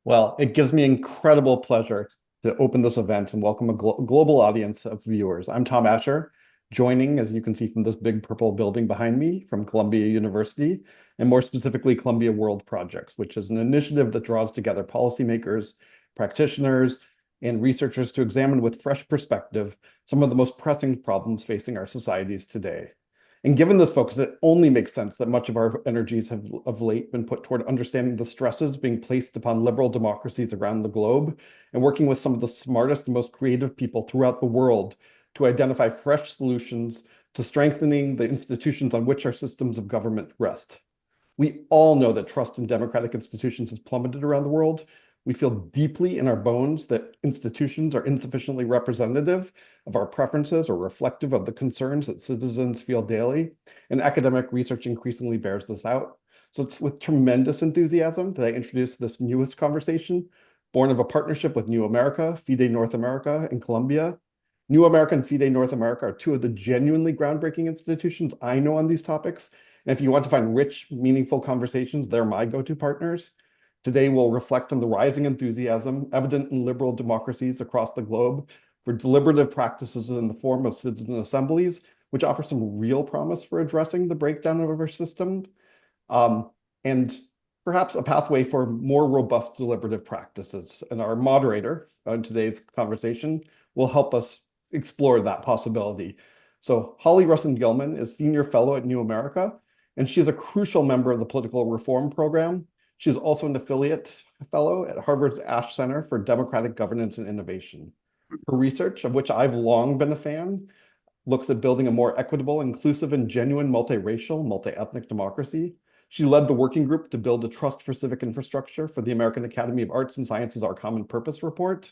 Well, it gives me incredible pleasure to open this event and welcome a global audience of viewers. I'm Tom Asher, joining, as you can see from this big purple building behind me, from Columbia University, and more specifically, Columbia World Projects, which is an initiative that draws together policymakers, practitioners, and researchers to examine with fresh perspective some of the most pressing problems facing our societies today. And given this focus, it only makes sense that much of our energies have of late been put toward understanding the stresses being placed upon liberal democracies around the globe and working with some of the smartest and most creative people throughout the world to identify fresh solutions to strengthening the institutions on which our systems of government rest. We all know that trust in democratic institutions has plummeted around the world. We feel deeply in our bones that institutions are insufficiently representative of our preferences or reflective of the concerns that citizens feel daily. And academic research increasingly bears this out. So it's with tremendous enthusiasm that I introduce this newest conversation, born of a partnership with New America, FIDE North America, and Columbia. New America and FIDE North America are two of the genuinely groundbreaking institutions I know on these topics. And if you want to find rich, meaningful conversations, they're my go-to partners. Today, we'll reflect on the rising enthusiasm evident in liberal democracies across the globe for deliberative practices in the form of citizen assemblies, which offer some real promise for addressing the breakdown of our system, and perhaps a pathway for more robust deliberative practices. And our moderator in today's conversation will help us explore that possibility. So Holly Russin-Gilman is Senior Fellow at New America, and she is a crucial member of the Political Reform Program. She's also an affiliate fellow at Harvard's Ash Center for Democratic Governance and Innovation. Her research, of which I've long been a fan, looks at building a more equitable, inclusive, and genuine multiracial, multi-ethnic democracy. She led the working group to build a trust for civic infrastructure for the American Academy of Arts and Sciences, Our Common Purpose report.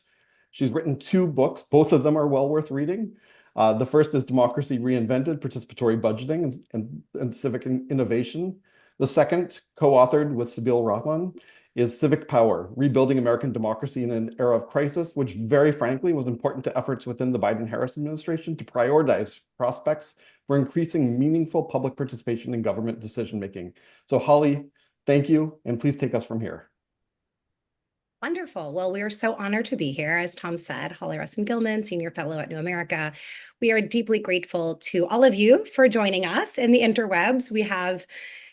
She's written two books. Both of them are well worth reading. The first is Democracy Reinvented, Participatory Budgeting and Civic Innovation. The second, co-authored with Sabeel Rahman, is Civic Power, Rebuilding American Democracy in an Era of Crisis, which very frankly was important to efforts within the Biden-Harris administration to prioritize prospects for increasing meaningful public participation in government decision-making. So Holly, thank you, and please take us from here. Wonderful. Well, we are so honored to be here. As Tom said, Holly Russin-Gilman, Senior Fellow at New America. We are deeply grateful to all of you for joining us in the interwebs. We have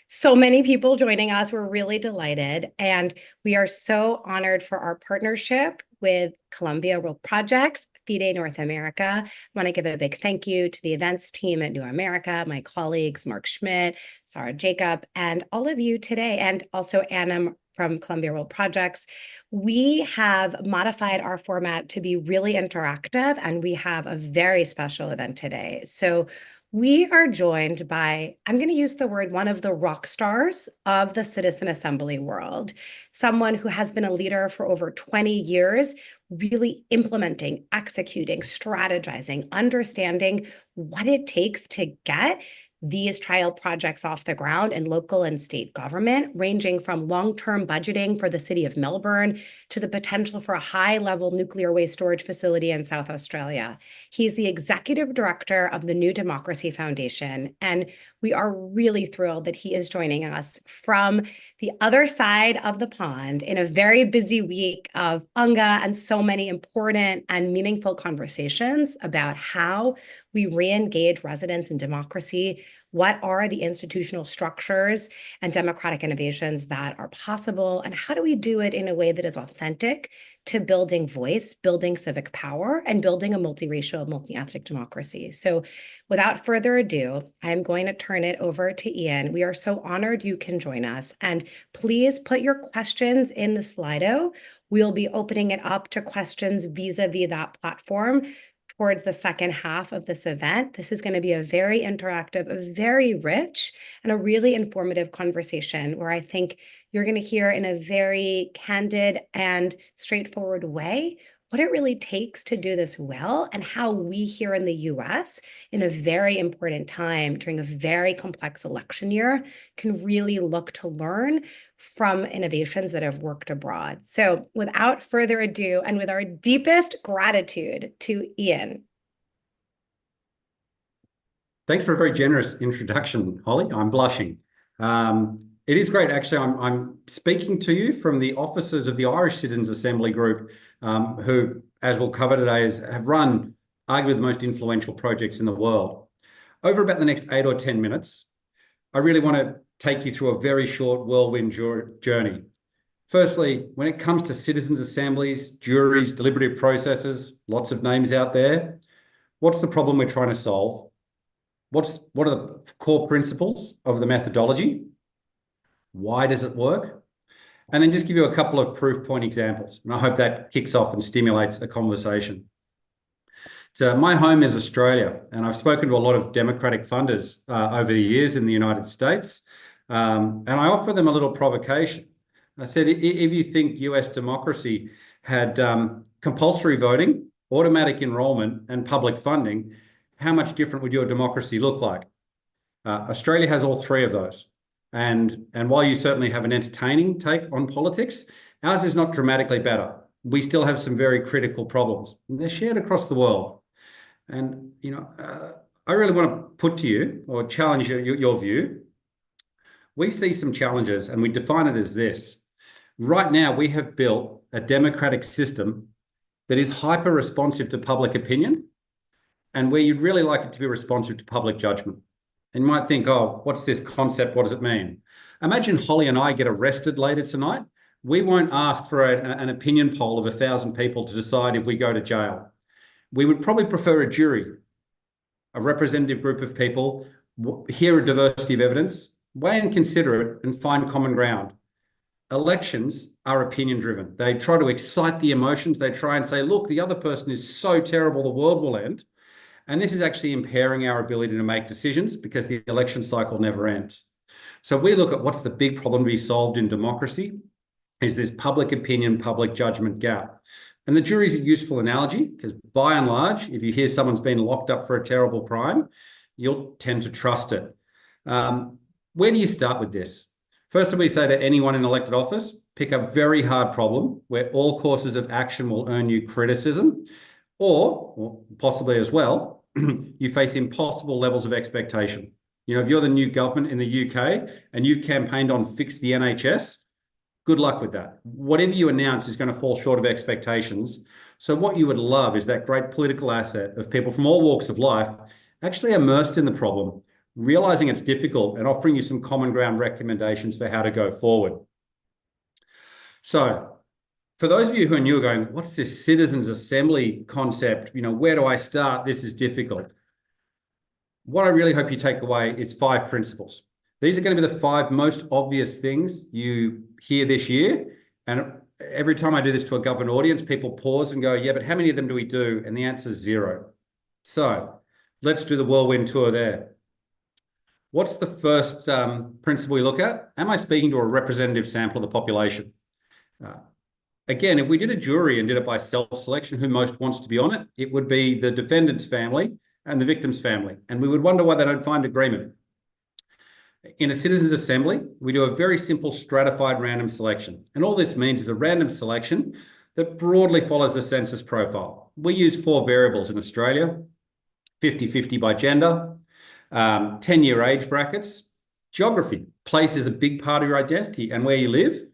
so many people joining us. We're really delighted. And we are so honored for our partnership with Columbia World Projects, FIDE North America. I want to give a big thank you to the events team at New America, my colleagues, Mark Schmidt, Sarah Jacob, and all of you today, and also Anna from Columbia World Projects. We have modified our format to be really interactive, and we have a very special event today. So we are joined by, I'm going to use the word, one of the rock stars of the citizen assembly world, someone who has been a leader for over 20 years, really implementing, executing, strategizing, understanding what it takes to get these trial projects off the ground in local and state government, ranging from long-term budgeting for the city of Melbourne to the potential for a high-level nuclear waste storage facility in South Australia. He's the executive director of the New Democracy Foundation, and we are really thrilled that he is joining us from the other side of the pond in a very busy week of UNGA and so many important and meaningful conversations about how we re-engage residents in democracy. What are the institutional structures and democratic innovations that are possible? And how do we do it in a way that is authentic to building voice, building civic power, and building a multiracial, multi-ethnic democracy? So without further ado, I'm going to turn it over to Ian. We are so honored you can join us. And please put your questions in the Slido. We'll be opening it up to questions vis-a-vis that platform towards the second half of this event. This is going to be a very interactive, a very rich, and a really informative conversation where I think you're going to hear in a very candid and straightforward way what it really takes to do this well and how we here in the US in a very important time during a very complex election year can really look to learn from innovations that have worked abroad. So without further ado, and with our deepest gratitude to Ian. Thanks for a very generous introduction, Holly. I'm blushing. It is great. Actually, I'm speaking to you from the offices of the Irish Citizens Assembly Group, who, as we'll cover today, have run arguably the most influential projects in the world. Over about the next 8 or 10 minutes, I really want to take you through a very short whirlwind journey. Firstly, when it comes to citizens' assemblies, juries, deliberative processes, lots of names out there, what's the problem we're trying to solve? What are the core principles of the methodology? Why does it work? And then just give you a couple of proof point examples. And I hope that kicks off and stimulates a conversation. So my home is Australia, and I've spoken to a lot of democratic funders over the years in the United States, and I offer them a little provocation. I said, if you think US democracy had compulsory voting, automatic enrolment, and public funding, how much different would your democracy look like? Australia has all three of those. And while you certainly have an entertaining take on politics, ours is not dramatically better. We still have some very critical problems. And they're shared across the world. And, I really want to put to you or challenge your view. We see some challenges and we define it as this. Right now, we have built a democratic system that is hyper responsive to public opinion and where you'd really like it to be responsive to public judgment. And you might think, oh, what's this concept? What does it mean? Imagine Holly and I get arrested later tonight. We won't ask for an opinion poll of 1,000 people to decide if we go to jail. We would probably prefer a jury, a representative group of people, hear a diversity of evidence, weigh and consider it, and find common ground. Elections are opinion driven. They try to excite the emotions. They try and say, look, the other person is so terrible, the world will end. And this is actually impairing our ability to make decisions because the election cycle never ends. So we look at what's the big problem to be solved in democracy is this public opinion, public judgment gap. And the jury is a useful analogy because by and large, if you hear someone's been locked up for a terrible crime, you'll tend to trust it. Where do you start with this? First, we say to anyone in elected office, pick a very hard problem where all courses of action will earn you criticism, or possibly as well, you face impossible levels of expectation. If you're the new government in the UK and you've campaigned on fix the NHS, good luck with that. Whatever you announce is going to fall short of expectations. So what you would love is that great political asset of people from all walks of life actually immersed in the problem, realizing it's difficult and offering you some common ground recommendations for how to go forward. So for those of you who are new going, what's this citizens assembly concept? Where do I start? This is difficult. What I really hope you take away is 5 principles. These are going to be the 5 most obvious things you hear this year. And every time I do this to a government audience, people pause and go, yeah, but how many of them do we do? And the answer is 0. So let's do the whirlwind tour there. What's the first principle we look at? Am I speaking to a representative sample of the population? Again, if we did a jury and did it by self-selection, who most wants to be on it, it would be the defendant's family and the victim's family. And we would wonder why they don't find agreement. In a citizens' assembly, we do a very simple stratified random selection. And all this means is a random selection that broadly follows the census profile. We use 4 variables in Australia, 50-50 by gender, 10-year age brackets, geography. Place is a big part of your identity and where you live.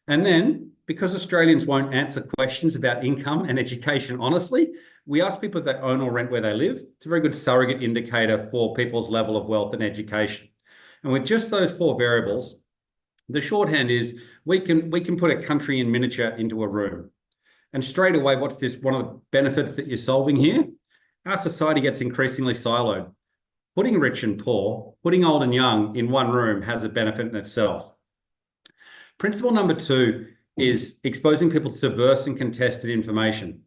And then, because Australians won't answer questions about income and education honestly, we ask people if they own or rent where they live. It's a very good surrogate indicator for people's level of wealth and education. And with just those 4 variables, the shorthand is we can put a country in miniature into a room. And straight away, what's this? One of the benefits that you're solving here? Our society gets increasingly siloed. Putting rich and poor, putting old and young in one room has a benefit in itself. Principle number 2 is exposing people to diverse and contested information.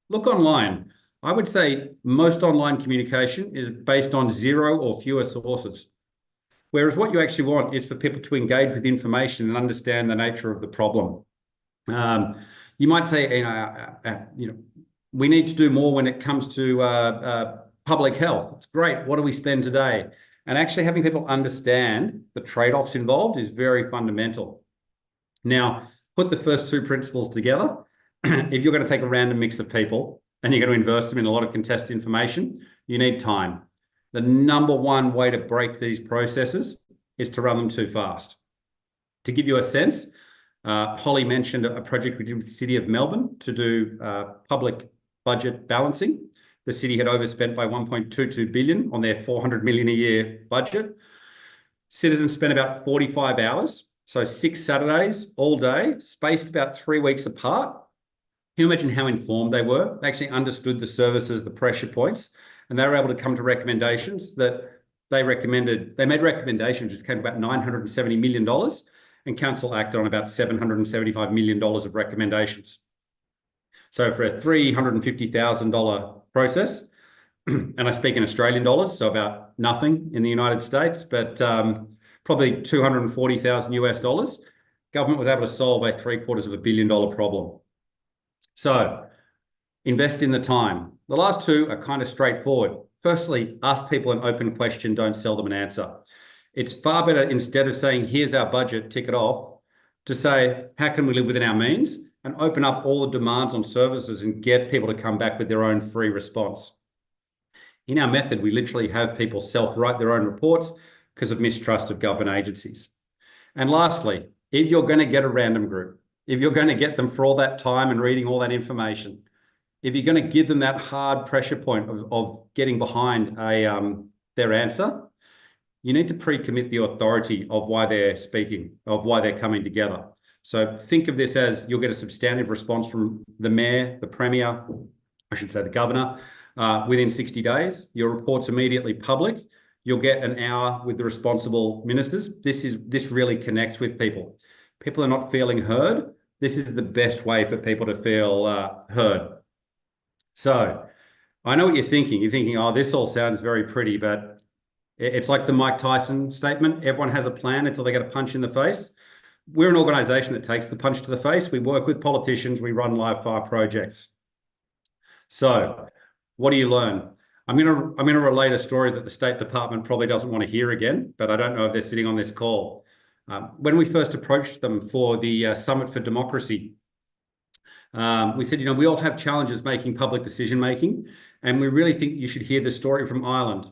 Look online. I would say most online communication is based on 0 or fewer sources. Whereas what you actually want is for people to engage with information and understand the nature of the problem. You might say, we need to do more when it comes to public health. It's great. What do we spend today? And actually having people understand the trade-offs involved is very fundamental. Now, put the first 2 principles together. If you're going to take a random mix of people and you're going to invest them in a lot of contested information, you need time. The number 1 way to break these processes is to run them too fast. To give you a sense, Holly mentioned a project we did with the City of Melbourne to do public budget balancing. The city had overspent by 1.22 billion on their 400 million a year budget. Citizens spent about 45 hours, so 6 Saturdays all day, spaced about 3 weeks apart. Can you imagine how informed they were? They actually understood the services, the pressure points, and they were able to come to recommendations that they recommended. They made recommendations which came to about $970 million, and council acted on about $775 million of recommendations. So for a $350,000 process, and I speak in Australian dollars, so about nothing in the United States, but probably 240,000 US dollars, government was able to solve a $750 million problem. So invest in the time. The last two are kind of straightforward. Firstly, ask people an open question, don't sell them an answer. It's far better, instead of saying, here's our budget, tick it off, to say, how can we live within our means, and open up all the demands on services and get people to come back with their own free response. In our method, we literally have people self-write their own reports because of mistrust of government agencies. And lastly, if you're going to get a random group, if you're going to get them for all that time and reading all that information, if you're going to give them that hard pressure point of getting behind their answer, you need to pre-commit the authority of why they're speaking, of why they're coming together. So think of this as you'll get a substantive response from the mayor, the premier, I should say the governor, within 60 days. Your report's immediately public. You'll get an hour with the responsible ministers. This really connects with people. People are not feeling heard. This is the best way for people to feel heard. So I know what you're thinking. You're thinking, oh, this all sounds very pretty, but it's like the Mike Tyson statement. Everyone has a plan until they get a punch in the face. We're an organisation that takes the punch to the face. We work with politicians. We run live fire projects. So what do you learn? I'm going to relate a story that the State Department probably doesn't want to hear again, but I don't know if they're sitting on this call. When we first approached them for the Summit for Democracy, we said, we all have challenges making public decision-making, and we really think you should hear the story from Ireland.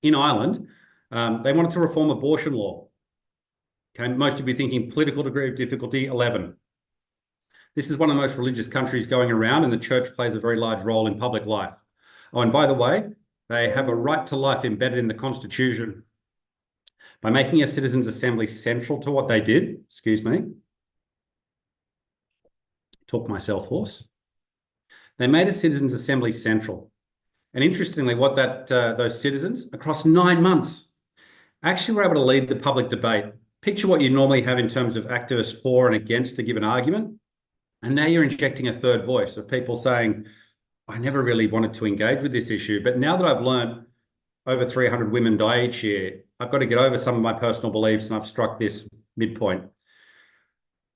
In Ireland, they wanted to reform abortion law. Okay, most of you thinking political degree of difficulty, 11. This is one of the most religious countries going around, and the church plays a very large role in public life. Oh, and by the way, they have a right to life embedded in the Constitution. By making a citizens' assembly central to what they did, talk myself hoarse. They made a citizens' assembly central. And interestingly, what those citizens, across 9 months, actually were able to lead the public debate. Picture what you normally have in terms of activists for and against to give an argument. And now you're injecting a third voice of people saying, I never really wanted to engage with this issue, but now that I've learned over 300 women die each year, I've got to get over some of my personal beliefs, and I've struck this midpoint.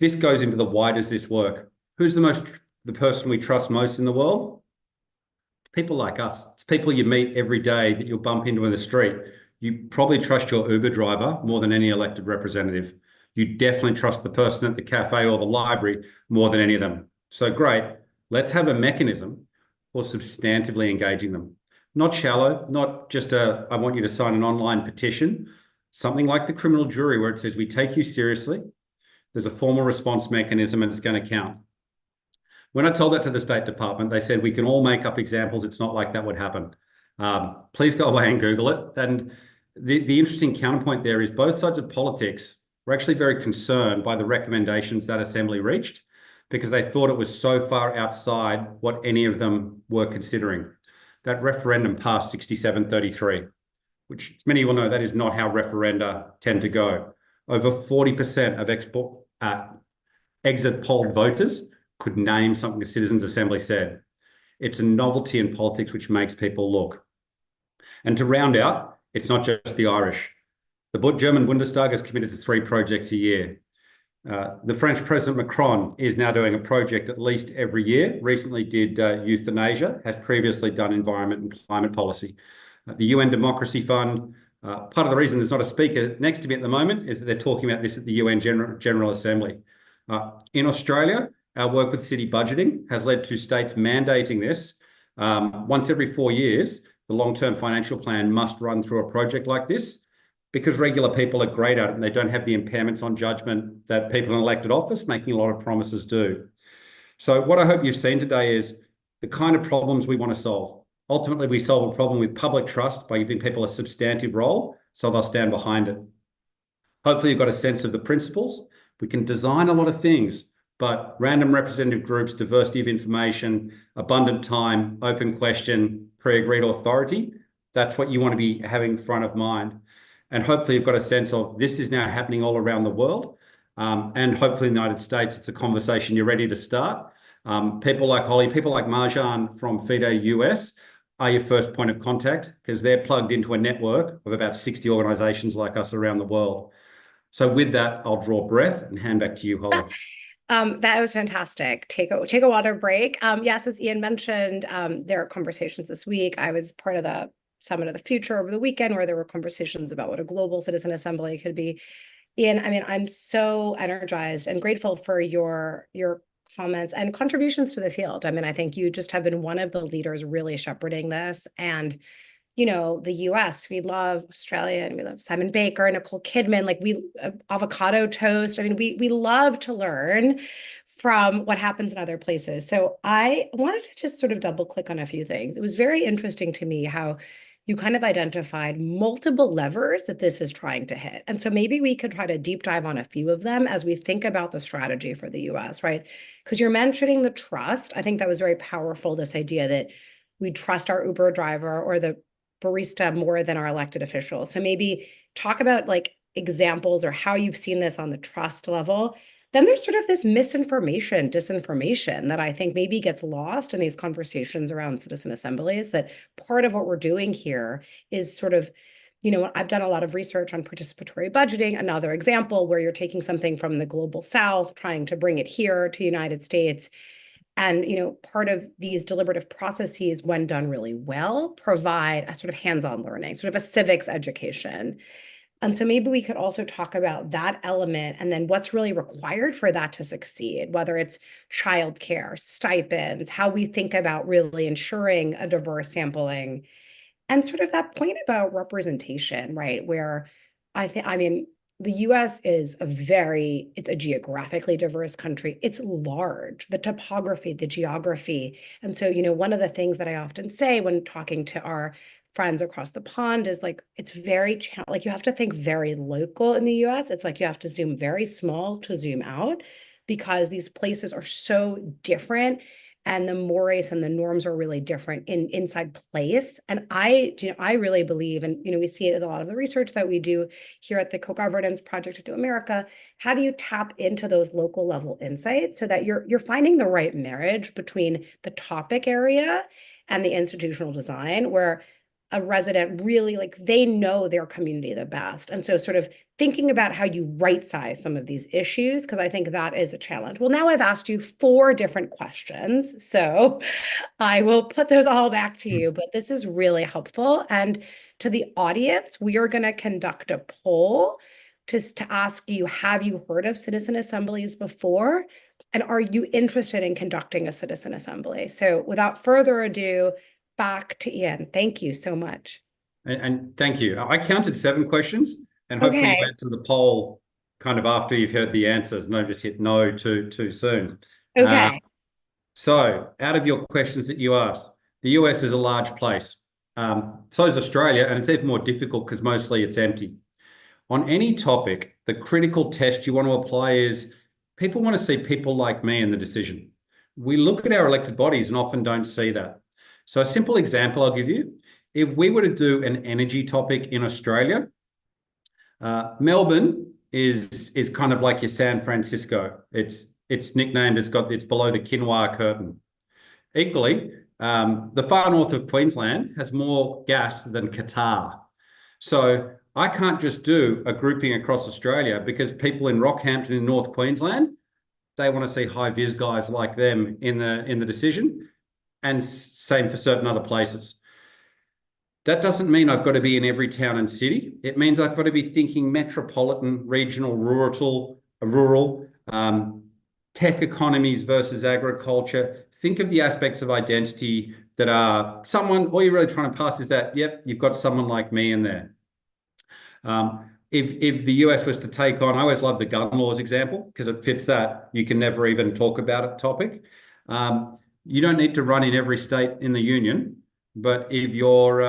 This goes into the why does this work? Who's the person we trust most in the world? People like us. It's people you meet every day that you'll bump into in the street. You probably trust your Uber driver more than any elected representative. You definitely trust the person at the cafe or the library more than any of them. So great, let's have a mechanism for substantively engaging them. Not shallow, not just I want you to sign an online petition, something like the criminal jury where it says, we take you seriously. There's a formal response mechanism and it's going to count. When I told that to the State Department, they said, we can all make up examples. It's not like that would happen. Please go away and Google it. And the interesting counterpoint there is both sides of politics were actually very concerned by the recommendations that Assembly reached because they thought it was so far outside what any of them were considering. That referendum passed 67-33, which many will know that is not how referenda tend to go. Over 40% of exit polled voters could name something the Citizens' Assembly said. It's a novelty in politics which makes people look. And to round out, it's not just the Irish. The German Bundestag is committed to 3 projects a year. The French President Macron is now doing a project at least every year. Recently did euthanasia, has previously done environment and climate policy. The UN Democracy Fund, part of the reason there's not a speaker next to me at the moment is that they're talking about this at the UN General Assembly. In Australia, our work with city budgeting has led to states mandating this. Once every 4 years, the long-term financial plan must run through a project like this because regular people are great at it and they don't have the impairments on judgment that people in elected office making a lot of promises do. So what I hope you've seen today is the kind of problems we want to solve. Ultimately, we solve a problem with public trust by giving people a substantive role so they'll stand behind it. Hopefully, you've got a sense of the principles. We can design a lot of things, but random representative groups, diversity of information, abundant time, open question, pre-agreed authority, that's what you want to be having front of mind. And hopefully you've got a sense of this is now happening all around the world. And hopefully in the United States, it's a conversation you're ready to start. People like Holly, people like Marjan from FIDE US are your first point of contact because they're plugged into a network of about 60 organizations like us around the world. So with that, I'll draw breath and hand back to you, Holly. That was fantastic. Take a water break. Yes, as Ian mentioned, there are conversations this week. I was part of the Summit of the Future over the weekend where there were conversations about what a global citizen assembly could be. Ian, I mean, I'm so energized and grateful for your comments and contributions to the field. I mean, I think you just have been one of the leaders really shepherding this. And the US, we love Australia and we love Simon Baker, Nicole Kidman, like we avocado toast. I mean, we love to learn from what happens in other places. So I wanted to just sort of double click on a few things. It was very interesting to me how you kind of identified multiple levers that this is trying to hit. And so maybe we could try to deep dive on a few of them as we think about the strategy for the US, right? Because you're mentioning the trust. I think that was very powerful, this idea that we trust our Uber driver or the barista more than our elected officials. So maybe talk about like examples or how you've seen this on the trust level. Then there's sort of this misinformation, disinformation that I think maybe gets lost in these conversations around citizen assemblies, that part of what we're doing here is sort of, I've done a lot of research on participatory budgeting, another example where you're taking something from the global South, trying to bring it here to the United States. And, part of these deliberative processes, when done really well, provide a sort of hands-on learning, sort of a civics education. And so maybe we could also talk about that element and then what's really required for that to succeed, whether it's childcare, stipends, how we think about really ensuring a diverse sampling, and sort of that point about representation, right? Where I mean, the US is it's a geographically diverse country. It's large, the topography, the geography. And so, one of the things that I often say when talking to our friends across the pond is like, it's very, like you have to think very local in the US. It's like you have to zoom very small to zoom out because these places are so different and the mores and the norms are really different inside place. And I really believe, and we see it in a lot of the research that we do here at the Co-Governance Project to America. How do you tap into those local level insights so that you're finding the right marriage between the topic area and the institutional design, where a resident really they know their community the best. And so sort of thinking about how you right size some of these issues, because I think that is a challenge. Well, now I've asked you 4 different questions, so I will put those all back to you, but this is really helpful. And to the audience, we are going to conduct a poll to ask you, have you heard of citizen assemblies before? And are you interested in conducting a citizen assembly? So without further ado, back to Ian. Thank you so much. And thank you. I counted 7 questions, and hopefully you answer the poll kind of after you've heard the answers. No, just hit no too soon. Okay. So out of your questions that you asked, the US is a large place. So is Australia, and it's even more difficult because mostly it's empty. On any topic, the critical test you want to apply is people want to see people like me in the decision. We look at our elected bodies and often don't see that. So a simple example I'll give you, if we were to do an energy topic in Australia, Melbourne is kind of like your San Francisco. It's nicknamed, it's below the quinoa curtain. Equally, the far north of Queensland has more gas than Qatar. So I can't just do a grouping across Australia because people in Rockhampton in North Queensland, they want to see high-vis guys like them in the decision, and same for certain other places. That doesn't mean I've got to be in every town and city. It means I've got to be thinking metropolitan, regional, rural, tech economies versus agriculture. Think of the aspects of identity that are someone, all you're really trying to pass is that, yep, you've got someone like me in there. if the US was to take on, I always love the gun laws example because it fits that. You can never even talk about it topic. You don't need to run in every state in the union, but if you're,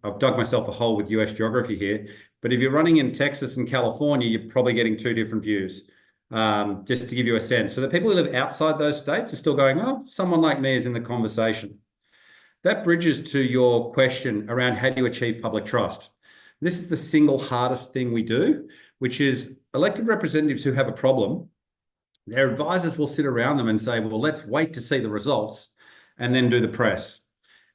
I've dug myself a hole with US geography here, but if you're running in Texas and California, you're probably getting two different views. Just to give you a sense. So the people who live outside those states are still going, oh, someone like me is in the conversation. That bridges to your question around how do you achieve public trust. This is the single hardest thing we do, which is elected representatives who have a problem, their advisors will sit around them and say, well, let's wait to see the results and then do the press.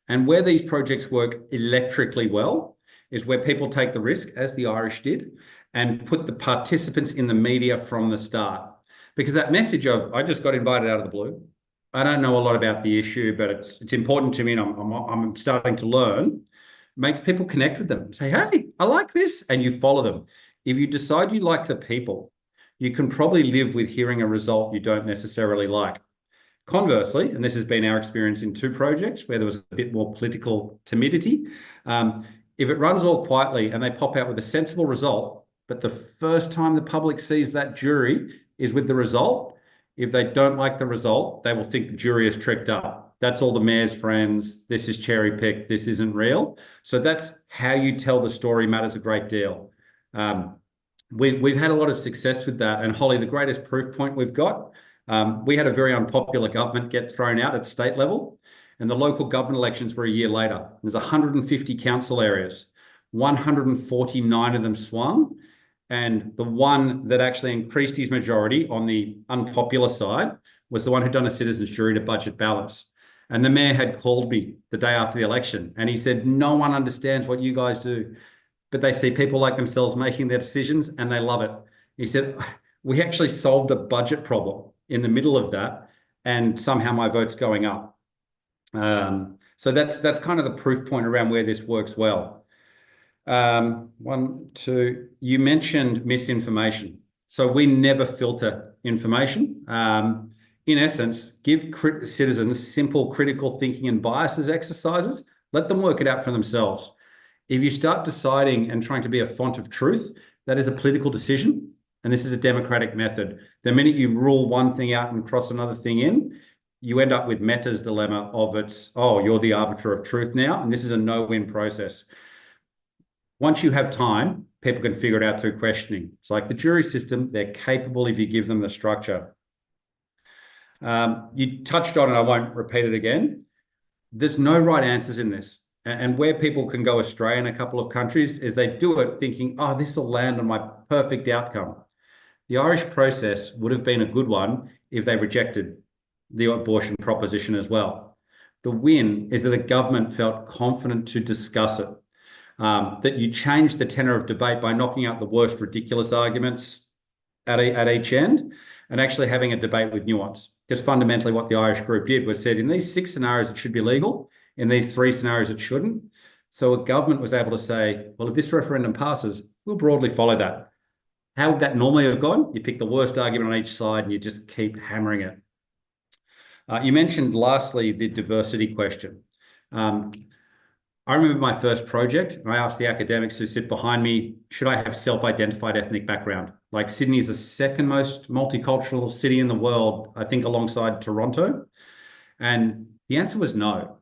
And where these projects work electrically well is where people take the risk, as the Irish did, and put the participants in the media from the start. Because that message of, I just got invited out of the blue, I don't know a lot about the issue, but it's important to me and I'm starting to learn, makes people connect with them. Say, hey, I like this, and you follow them. If you decide you like the people, you can probably live with hearing a result you don't necessarily like. Conversely, and this has been our experience in two projects where there was a bit more political timidity, if it runs all quietly and they pop out with a sensible result, but the first time the public sees that jury is with the result, if they don't like the result, they will think the jury is tricked up. That's all the mayor's friends. This is cherry picked. This isn't real. So that's how you tell the story matters a great deal. We've had a lot of success with that. And Holly, the greatest proof point we've got, we had a very unpopular government get thrown out at state level, and the local government elections were a year later. There's 150 council areas, 149 of them swung. And the one that actually increased his majority on the unpopular side was the one who'd done a citizens' jury to budget balance. And the mayor had called me the day after the election, and he said, no one understands what you guys do, but they see people like themselves making their decisions and they love it. He said, we actually solved a budget problem in the middle of that, and somehow my vote's going up. So that's kind of the proof point around where this works well. One, two, you mentioned misinformation. So we never filter information. In essence, give citizens simple critical thinking and biases exercises. Let them work it out for themselves. If you start deciding and trying to be a font of truth, that is a political decision, and this is a democratic method. The minute you rule one thing out and cross another thing in, you end up with Meta's dilemma of you're the arbiter of truth now, and this is a no-win process. Once you have time, people can figure it out through questioning. It's like the jury system, they're capable if you give them the structure. You touched on it, I won't repeat it again. There's no right answers in this. And where people can go astray in a couple of countries is they do it thinking, oh, this will land on my perfect outcome. The Irish process would have been a good one if they rejected the abortion proposition as well. The win is that the government felt confident to discuss it, that you change the tenor of debate by knocking out the worst ridiculous arguments at each end and actually having a debate with nuance. Because fundamentally what the Irish group did was said, in these 6 scenarios, it should be legal. In these 3 scenarios, it shouldn't. So a government was able to say, well, if this referendum passes, we'll broadly follow that. How would that normally have gone? You pick the worst argument on each side and you just keep hammering it. You mentioned lastly the diversity question. I remember my first project, and I asked the academics who sit behind me, should I have self-identified ethnic background? Like Sydney is the second most multicultural city in the world, I think alongside Toronto. And the answer was no,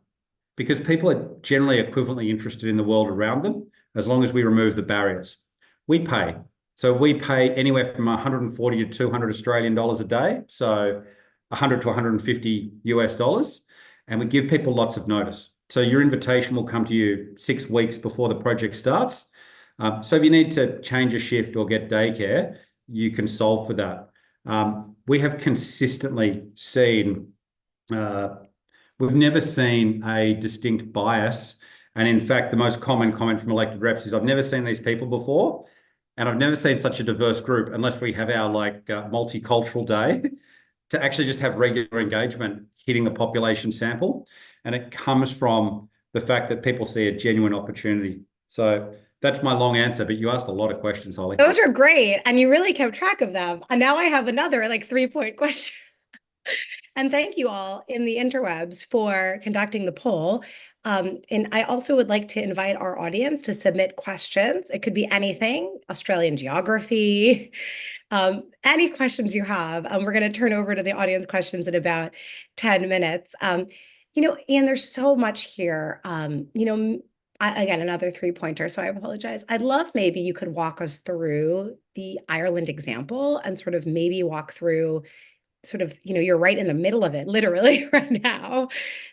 because people are generally equivalently interested in the world around them, as long as we remove the barriers. We pay. So we pay anywhere from 140 to 200 Australian dollars a day. So 100 to 150 US dollars. And we give people lots of notice. So your invitation will come to you 6 weeks before the project starts. So if you need to change a shift or get daycare, you can solve for that. We have consistently seen, we've never seen a distinct bias. And in fact, the most common comment from elected reps is, I've never seen these people before. And I've never seen such a diverse group unless we have our multicultural day to actually just have regular engagement hitting the population sample. And it comes from the fact that people see a genuine opportunity. So that's my long answer, but you asked a lot of questions, Holly. Those are great. And you really kept track of them. And now I have another 3-point question. And thank you all in the interwebs for conducting the poll. And I also would like to invite our audience to submit questions. It could be anything, Australian geography, any questions you have. We're going to turn over to the audience questions in about 10 minutes. And there's so much here. Again, another 3-pointer, so I apologize. I'd love maybe you could walk us through the Ireland example and sort of maybe walk through sort of, you're right in the middle of it, literally right now.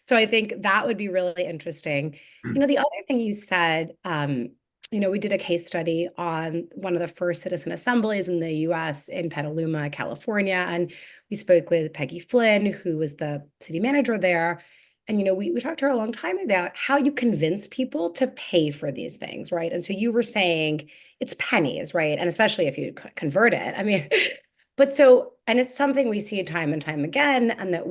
So I think that would be really interesting. The other thing you said, we did a case study on one of the first citizen assemblies in the US in Petaluma, California. And we spoke with Peggy Flynn, who was the city manager there. And, we talked to her a long time about how you convince people to pay for these things, right? And so you were saying it's pennies, right? And especially if you convert it. I mean, and it's something we see time and time again, and that,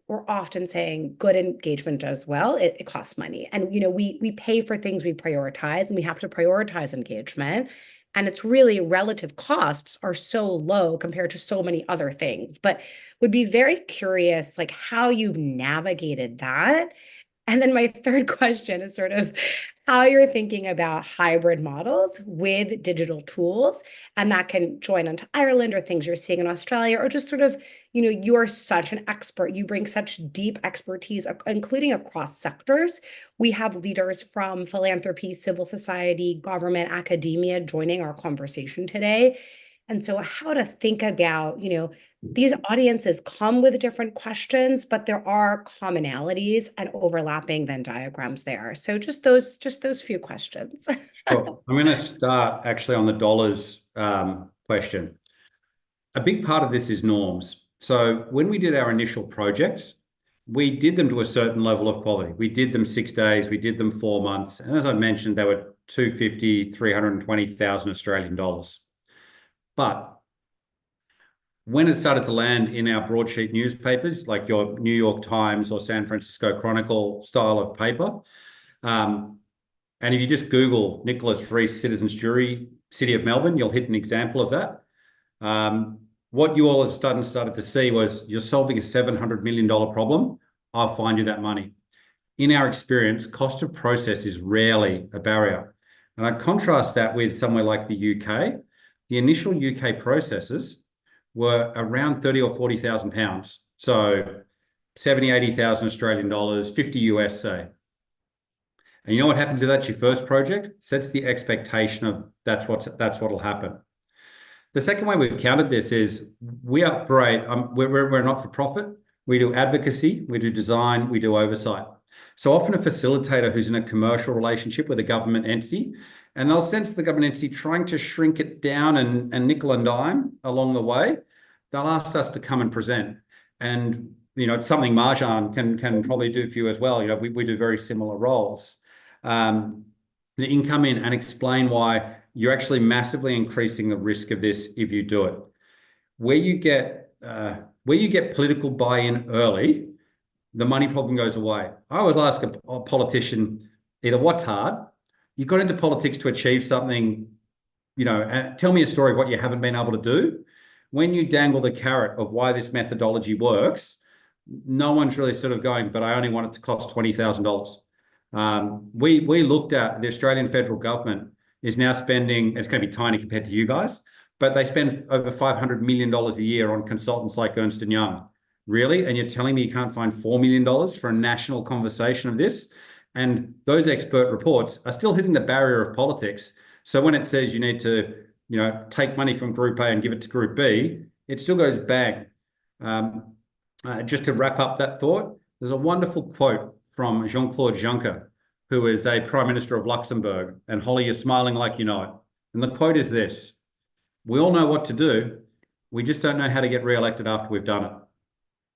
we're often saying good engagement as well. It costs money. And, we pay for things we prioritize, and we have to prioritize engagement. And it's really relative costs are so low compared to so many other things. But would be very curious, like how you've navigated that. And then my third question is sort of how you're thinking about hybrid models with digital tools, and that can join onto Ireland or things you're seeing in Australia, or just sort of, you're such an expert. You bring such deep expertise, including across sectors. We have leaders from philanthropy, civil society, government, academia joining our conversation today. And so how to think about, these audiences come with different questions, but there are commonalities and overlapping Venn diagrams there. So just those few questions. Sure. I'm going to start actually on the dollars question. A big part of this is norms. So when we did our initial projects, we did them to a certain level of quality. We did them 6 days, we did them 4 months. And as I mentioned, they were 250, 320,000 Australian dollars. But when it started to land in our broadsheet newspapers, like your New York Times or San Francisco Chronicle style of paper, and if you just Google Nicholas Rees Citizens Jury, City of Melbourne, you'll hit an example of that. What you all of a sudden started to see was you're solving a $700 million problem. I'll find you that money. In our experience, cost of process is rarely a barrier. And I contrast that with somewhere like the UK. The initial UK processes were around 30 or 40,000 pounds. So 70, 80,000 Australian dollars, 50 US, say. And you know what happens if that's your first project? Sets the expectation of that's what'll happen. The second way we've countered this is we operate, we're not for profit. We do advocacy, we do design, we do oversight. So often a facilitator who's in a commercial relationship with a government entity, and they'll sense the government entity trying to shrink it down and nickel and dime along the way, they'll ask us to come and present. And, it's something Marjan can probably do for you as well. We do very similar roles. You can come in and explain why you're actually massively increasing the risk of this if you do it. Where you get political buy-in early, the money problem goes away. I always ask a politician either what's hard, you got into politics to achieve something, and tell me a story of what you haven't been able to do. When you dangle the carrot of why this methodology works, no one's really sort of going, but I only want it to cost $20,000. We looked at the Australian federal government is now spending, it's going to be tiny compared to you guys, but they spend over $500 million a year on consultants like Ernst & Young. Really? And you're telling me you can't find $4 million for a national conversation of this? And those expert reports are still hitting the barrier of politics. So when it says you need to, take money from Group A and give it to Group B, it still goes bang. Just to wrap up that thought, there's a wonderful quote from Jean-Claude Juncker, who is a Prime Minister of Luxembourg. And Holly, you're smiling like you know it. And the quote is this: we all know what to do. We just don't know how to get re-elected after we've done it.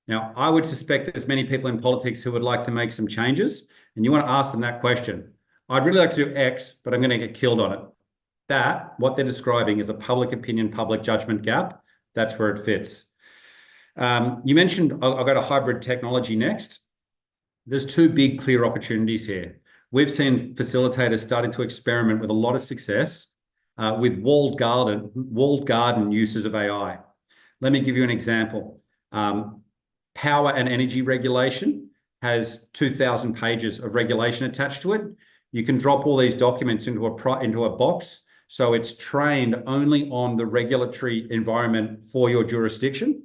Now, I would suspect there's many people in politics who would like to make some changes, and you want to ask them that question. I'd really like to do X, but I'm going to get killed on it. What they're describing is a public opinion, public judgment gap. That's where it fits. You mentioned, I'll go to hybrid technology next. There's two big, clear opportunities here. We've seen facilitators starting to experiment with a lot of success with walled garden uses of AI. Let me give you an example. power and energy regulation has 2,000 pages of regulation attached to it. You can drop all these documents into a box, so it's trained only on the regulatory environment for your jurisdiction.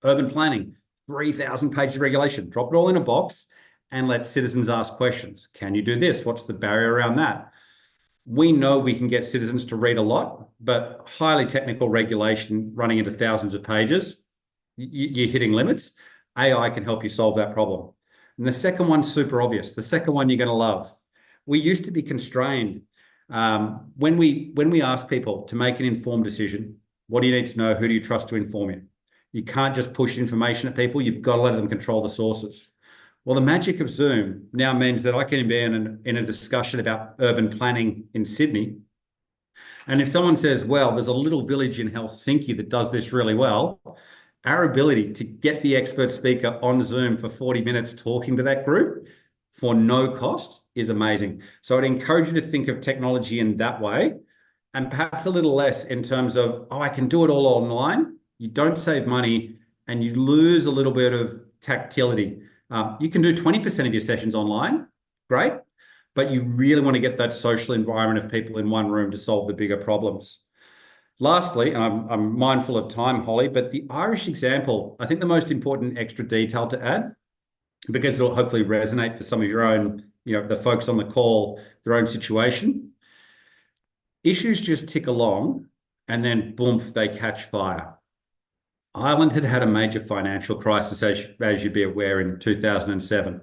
Urban planning, 3,000 pages of regulation. Drop it all in a box and let citizens ask questions. Can you do this? What's the barrier around that? We know we can get citizens to read a lot, but highly technical regulation running into thousands of pages, you're hitting limits. AI can help you solve that problem. And the second one's super obvious. The second one you're going to love. We used to be constrained. When we ask people to make an informed decision, what do you need to know? Who do you trust to inform you? You can't just push information at people. You've got to let them control the sources. Well, the magic of Zoom now means that I can be in a discussion about urban planning in Sydney. And if someone says, well, there's a little village in Helsinki that does this really well, our ability to get the expert speaker on Zoom for 40 minutes talking to that group for no cost is amazing. So I'd encourage you to think of technology in that way, and perhaps a little less in terms of, oh, I can do it all online. You don't save money and you lose a little bit of tactility. You can do 20% of your sessions online, great, but you really want to get that social environment of people in one room to solve the bigger problems. Lastly, and I'm mindful of time, Holly, but the Irish example, I think the most important extra detail to add, because it'll hopefully resonate for some of your own, the folks on the call, their own situation. Issues just tick along and then boom, they catch fire. Ireland had a major financial crisis, as you'd be aware, in 2007.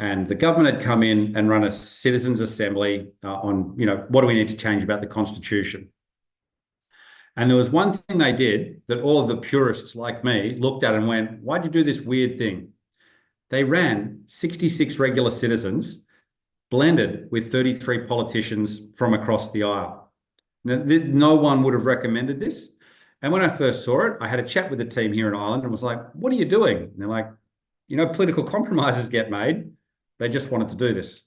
And the government had come in and run a citizens' assembly on, what do we need to change about the Constitution? And there was one thing they did that all of the purists like me looked at and went, why'd you do this weird thing? They ran 66 regular citizens blended with 33 politicians from across the aisle. Now, no one would have recommended this. And when I first saw it, I had a chat with the team here in Ireland and was like, what are you doing? And they're like, political compromises get made. They just wanted to do this.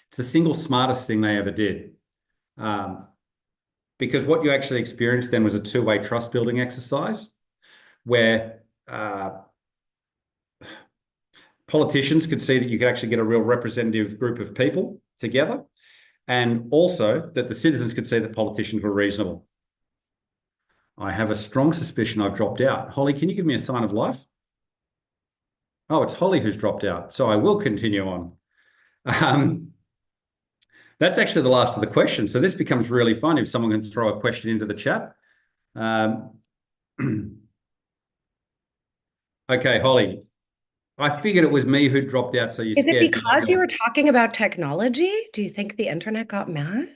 It's the single smartest thing they ever did. Because what you actually experienced then was a two-way trust building exercise where politicians could see that you could actually get a real representative group of people together, and also that the citizens could see that politicians were reasonable. I have a strong suspicion I've dropped out. Holly, can you give me a sign of life? Oh, it's Holly who's dropped out. So I will continue on. That's actually the last of the questions. So this becomes really fun if someone can throw a question into the chat. Okay, Holly, I figured it was me who dropped out, so you Is it scared because me. you were talking about technology? Do you think the internet got mad?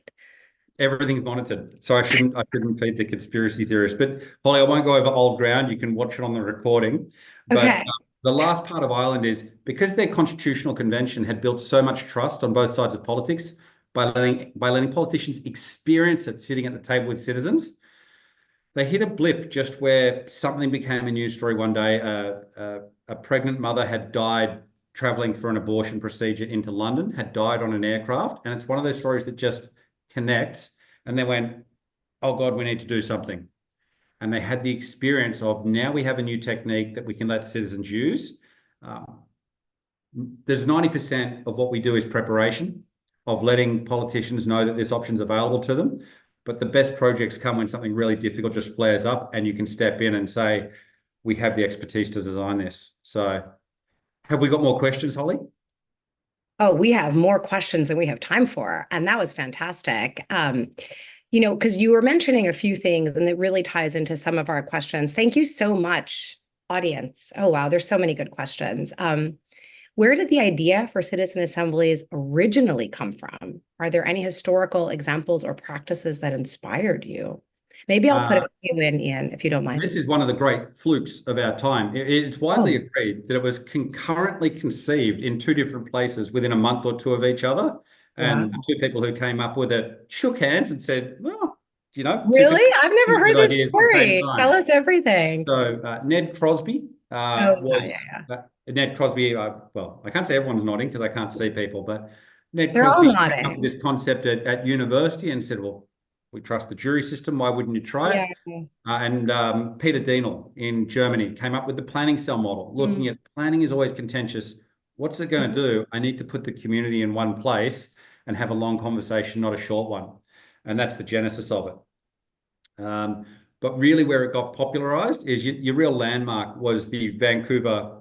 Everything's monitored, so I shouldn't feed the conspiracy theorists. But Holly, I won't go over old ground. You can watch it on the recording. But Okay. the last part of Ireland is because their constitutional convention had built so much trust on both sides of politics by letting politicians experience it sitting at the table with citizens. They hit a blip just where something became a news story one day. A pregnant mother had died traveling for an abortion procedure into London, had died on an aircraft. And it's one of those stories that just connects. And they went, oh God, we need to do something. And they had the experience of, now we have a new technique that we can let citizens use. There's 90% of what we do is preparation, of letting politicians know that this option's available to them. But the best projects come when something really difficult just flares up and you can step in and say, we have the expertise to design this. So have we got more questions, Holly? Oh, we have more questions than we have time for. And that was fantastic. Because you were mentioning a few things and it really ties into some of our questions. Thank you so much, audience. Oh, wow. There's so many good questions. Where did the idea for citizen assemblies originally come from? Are there any historical examples or practices that inspired you? Maybe I'll put a few in, Ian, if you don't mind. This is one of the great flukes of our time. It's widely agreed that it was concurrently conceived in two different places within a month or two of each other. And the two people who came up with it shook hands and said, well, Really? I've never heard this story. Tell us everything. So Ned Crosby Ned Crosby, well, I can't say everyone's nodding because I can't see people, but Ned They're all Crosby came up nodding. with this concept at university and said, well, We trust the jury system. Why wouldn't you try Yeah. it? And Peter Dienel in Germany came up with the planning cell model, looking at planning is always contentious. What's it going to do? I need to put the community in one place and have a long conversation, not a short one. And that's the genesis of it. But really where it got popularized is your real landmark was the British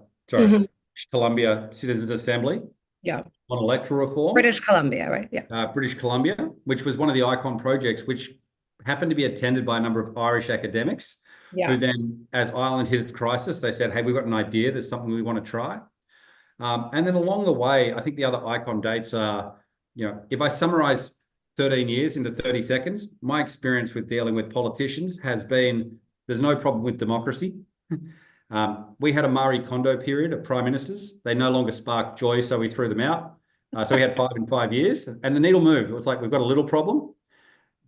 Columbia Citizens Assembly Yeah. on electoral reform. British Columbia, right? Yeah. British Columbia, which was one of the icon projects, which happened to be attended by a number of Irish academics who then, as Ireland hit its crisis, they said, hey, we've got an idea. There's something we want to try. And then along the way, I think the other icon dates are, if I summarize 13 years into 30 seconds, my experience with dealing with politicians has been, there's no problem with democracy. We had a Marie Kondo period of prime ministers. They no longer sparked joy, so we threw them out. So we had 5 in 5 years, and the needle moved. It was like, we've got a little problem.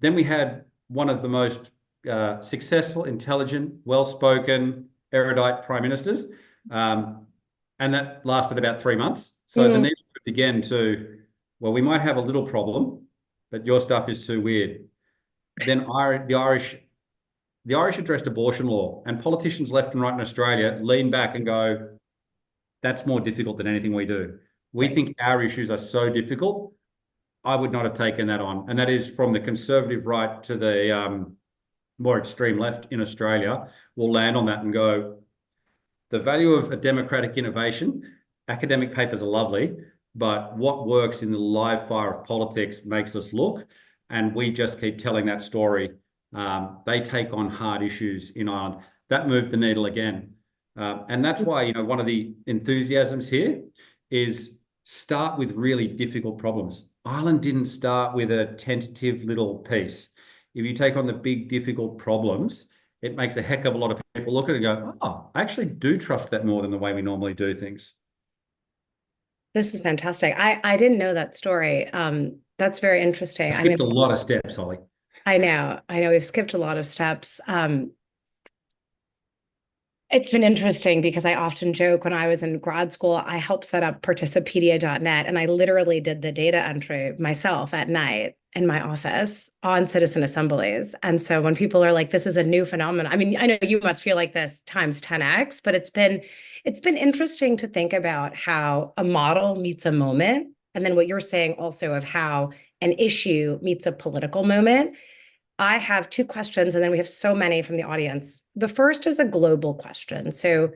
Then we had one of the most successful, intelligent, well-spoken, erudite prime ministers. And that lasted about 3 months. So the needle moved again to, well, we might have a little problem, but your stuff is too weird. Then the Irish addressed abortion law, and politicians left and right in Australia lean back and go, that's more difficult than anything we do. We think our issues are so difficult. I would not have taken that on. And that is from the conservative right to the more extreme left in Australia will land on that and go, the value of a democratic innovation, academic papers are lovely, but what works in the live fire of politics makes us look, and we just keep telling that story. They take on hard issues in Ireland. That moved the needle again. And that's why, one of the enthusiasms here is start with really difficult problems. Ireland didn't start with a tentative little piece. If you take on the big, difficult problems, it makes a heck of a lot of people look at it and go, oh, I actually do trust that more than the way we normally do things. This is fantastic. I didn't know that story. That's very interesting. I skipped a lot of steps, Holly. I know we've skipped a lot of steps. It's been interesting because I often joke when I was in grad school, I helped set up participedia.net, and I literally did the data entry myself at night in my office on citizen assemblies. And so when people are like, this is a new phenomenon, I mean, I know you must feel like this times 10x, but it's been interesting to think about how a model meets a moment. And then what you're saying also of how an issue meets a political moment. I have 2 questions, and then we have so many from the audience. The first is a global question. So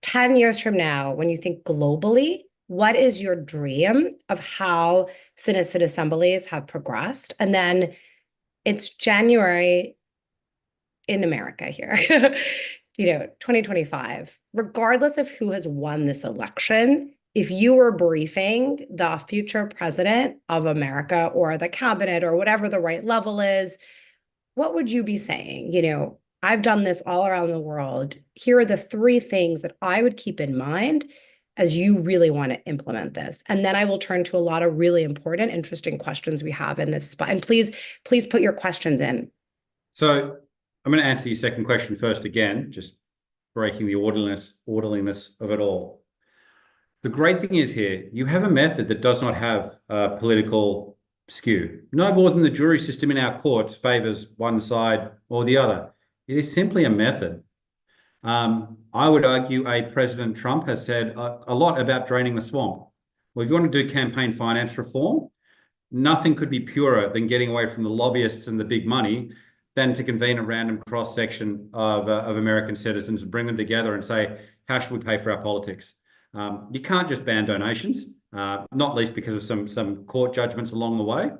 10 years from now, when you think globally, what is your dream of how citizen assemblies have progressed? And then it's January in America here, 2025. Regardless of who has won this election, if you were briefing the future president of America or the cabinet or whatever the right level is, what would you be saying? I've done this all around the world. Here are the 3 things that I would keep in mind as you really want to implement this. And then I will turn to a lot of really important, interesting questions we have in this spot. And please put your questions in. So I'm going to answer your second question first again, just breaking the orderliness of it all. The great thing is here, you have a method that does not have a political skew. No more than the jury system in our courts favors one side or the other. It is simply a method. I would argue President Trump has said a lot about draining the swamp. Well, if you want to do campaign finance reform, nothing could be purer than getting away from the lobbyists and the big money than to convene a random cross-section of American citizens and bring them together and say, how should we pay for our politics? You can't just ban donations, not least because of some court judgments along the way.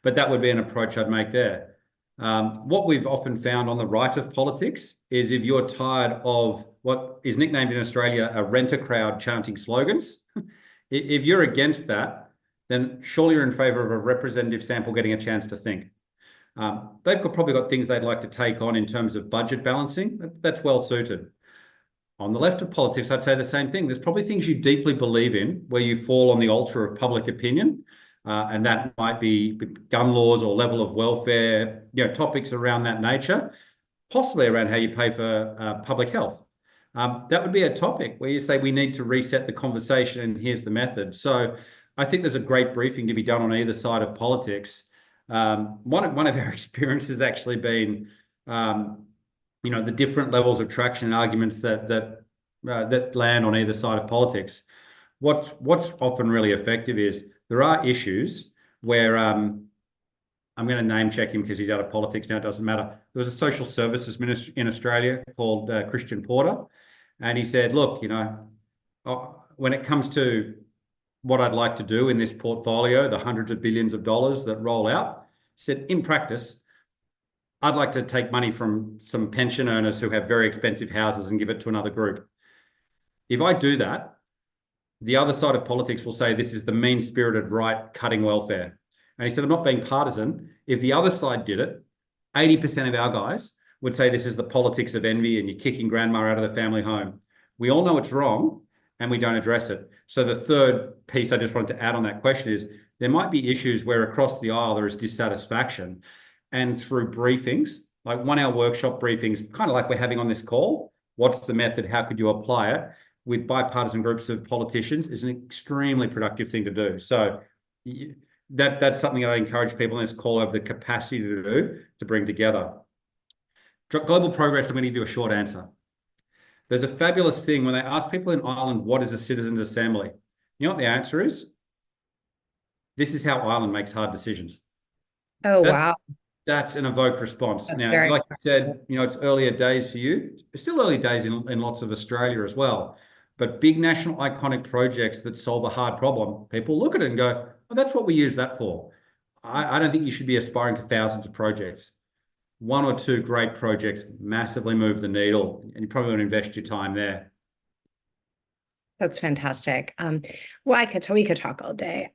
But that would be an approach I'd make there. What we've often found on the right of politics is if you're tired of what is nicknamed in Australia a renter crowd chanting slogans, if you're against that, then surely you're in favour of a representative sample getting a chance to think. They've probably got things they'd like to take on in terms of budget balancing. That's well suited. On the left of politics, I'd say the same thing. There's probably things you deeply believe in where you fall on the altar of public opinion. And that might be gun laws or level of welfare, topics around that nature, possibly around how you pay for public health. That would be a topic where you say we need to reset the conversation and here's the method. So I think there's a great briefing to be done on either side of politics. One of our experiences has actually been, the different levels of traction and arguments that land on either side of politics. What's often really effective is there are issues where I'm going to name check him because he's out of politics now. It doesn't matter. There was a social services minister in Australia called Christian Porter, and he said, "Look, when it comes to what I'd like to do in this portfolio, the hundreds of billions of dollars that roll out," said, "in practice, I'd like to take money from some pension earners who have very expensive houses and give it to another group. If I do that, the other side of politics will say this is the mean-spirited right cutting welfare." And he said, "I'm not being partisan. If the other side did it, 80% of our guys would say this is the politics of envy and you're kicking grandma out of the family home. We all know it's wrong and we don't address it." So the third piece I just wanted to add on that question is there might be issues where across the aisle there is dissatisfaction. And through briefings, like 1 hour workshop briefings, kind of like we're having on this call, what's the method? How could you apply it? With bipartisan groups of politicians is an extremely productive thing to do. So that's something that I encourage people in this call have the capacity to do to bring together. Global progress, I'm going to give you a short answer. There's a fabulous thing when they ask people in Ireland, what is a citizens' assembly? You know what the answer is? This is how Ireland makes hard decisions. Oh, wow. That's an evoked response. That's Now, very like you said, it's earlier days for you. It's still early days in lots of Australia as well. But big national iconic projects that solve a hard problem, people look at it and go, "Oh, that's what we use that for." I don't think you should be aspiring to thousands of projects. 1 or 2 great projects massively move the needle, and you probably want to invest your time there. That's fantastic. Well, we could talk all day.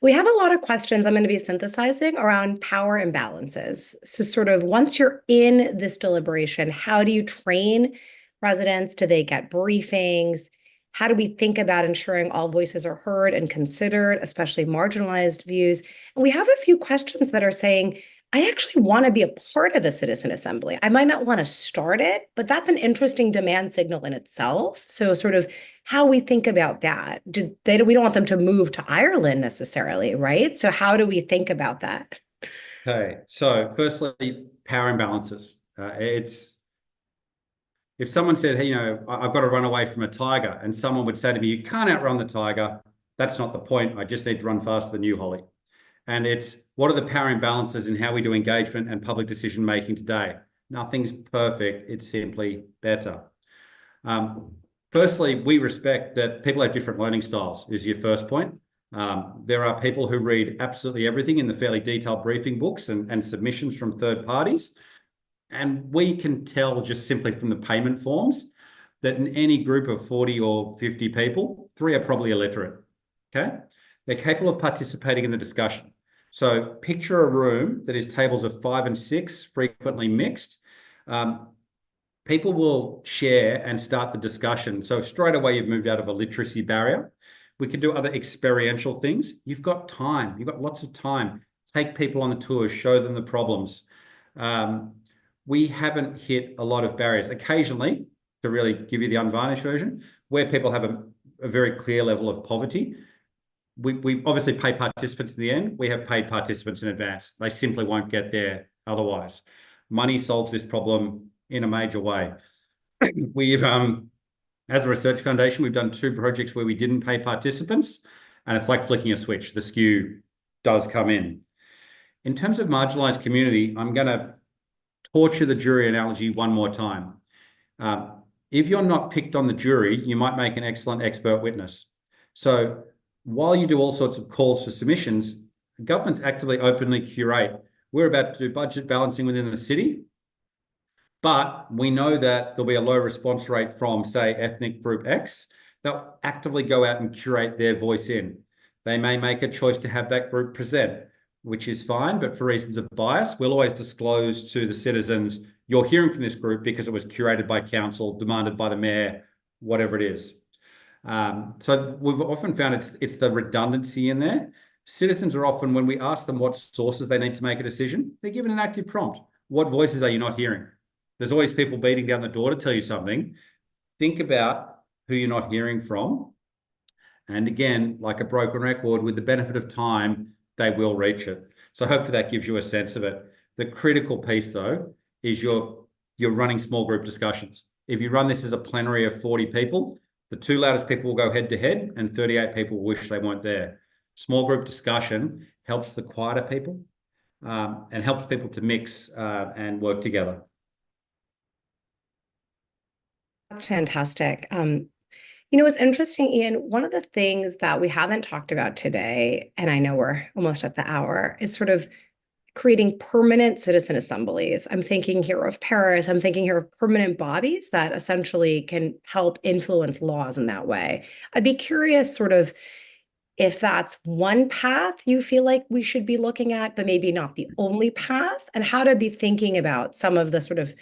We have a lot of questions I'm going to be synthesizing around power imbalances. So sort of once you're in this deliberation, how do you train residents? Do they get briefings? How do we think about ensuring all voices are heard and considered, especially marginalized views? And we have a few questions that are saying, I actually want to be a part of a citizen assembly. I might not want to start it, but that's an interesting demand signal in itself. So sort of how we think about that. We don't want them to move to Ireland necessarily, right? So how do we think about that? Okay, so firstly, power imbalances. If someone said, "Hey, I've got to run away from a tiger," and someone would say to me, "You can't outrun the tiger. That's not the point. I just need to run faster than you, Holly." And it's what are the power imbalances in how we do engagement and public decision making today? Nothing's perfect. It's simply better. Firstly, we respect that people have different learning styles, is your first point. There are people who read absolutely everything in the fairly detailed briefing books and submissions from third parties. And we can tell just simply from the payment forms that in any group of 40 or 50 people, 3 are probably illiterate. Okay? They're capable of participating in the discussion. So picture a room that is tables of 5 and 6, frequently mixed. People will share and start the discussion. So straight away, you've moved out of a literacy barrier. We could do other experiential things. You've got time. You've got lots of time. Take people on the tours, show them the problems. We haven't hit a lot of barriers. Occasionally, to really give you the unvarnished version, where people have a very clear level of poverty, we obviously pay participants in the end. We have paid participants in advance. They simply won't get there otherwise. Money solves this problem in a major way. We've, as a research foundation, we've done 2 projects where we didn't pay participants, and it's like flicking a switch. The skew does come in. In terms of marginalized community, I'm going to torture the jury analogy one more time. If you're not picked on the jury, you might make an excellent expert witness. So while you do all sorts of calls for submissions, governments actively openly curate. We're about to do budget balancing within the city, but we know that there'll be a low response rate from, say, ethnic group X. They'll actively go out and curate their voice in. They may make a choice to have that group present, which is fine, but for reasons of bias, we'll always disclose to the citizens, you're hearing from this group because it was curated by council, demanded by the mayor, whatever it is. So we've often found it's the redundancy in there. Citizens are often, when we ask them what sources they need to make a decision, they're given an active prompt. What voices are you not hearing? There's always people beating down the door to tell you something. Think about who you're not hearing from. And again, like a broken record, with the benefit of time, they will reach it. So hopefully that gives you a sense of it. The critical piece, though, is you're running small group discussions. If you run this as a plenary of 40 people, the two loudest people will go head to head and 38 people wish they weren't there. Small group discussion helps the quieter people and helps people to mix and work together. That's fantastic. It's interesting, Ian. One of the things that we haven't talked about today, and I know we're almost at the hour, is sort of creating permanent citizen assemblies. I'm thinking here of Paris. I'm thinking here of permanent bodies that essentially can help influence laws in that way. I'd be curious, sort of, if that's one path you feel like we should be looking at, but maybe not the only path, and how to be thinking about some of the sort of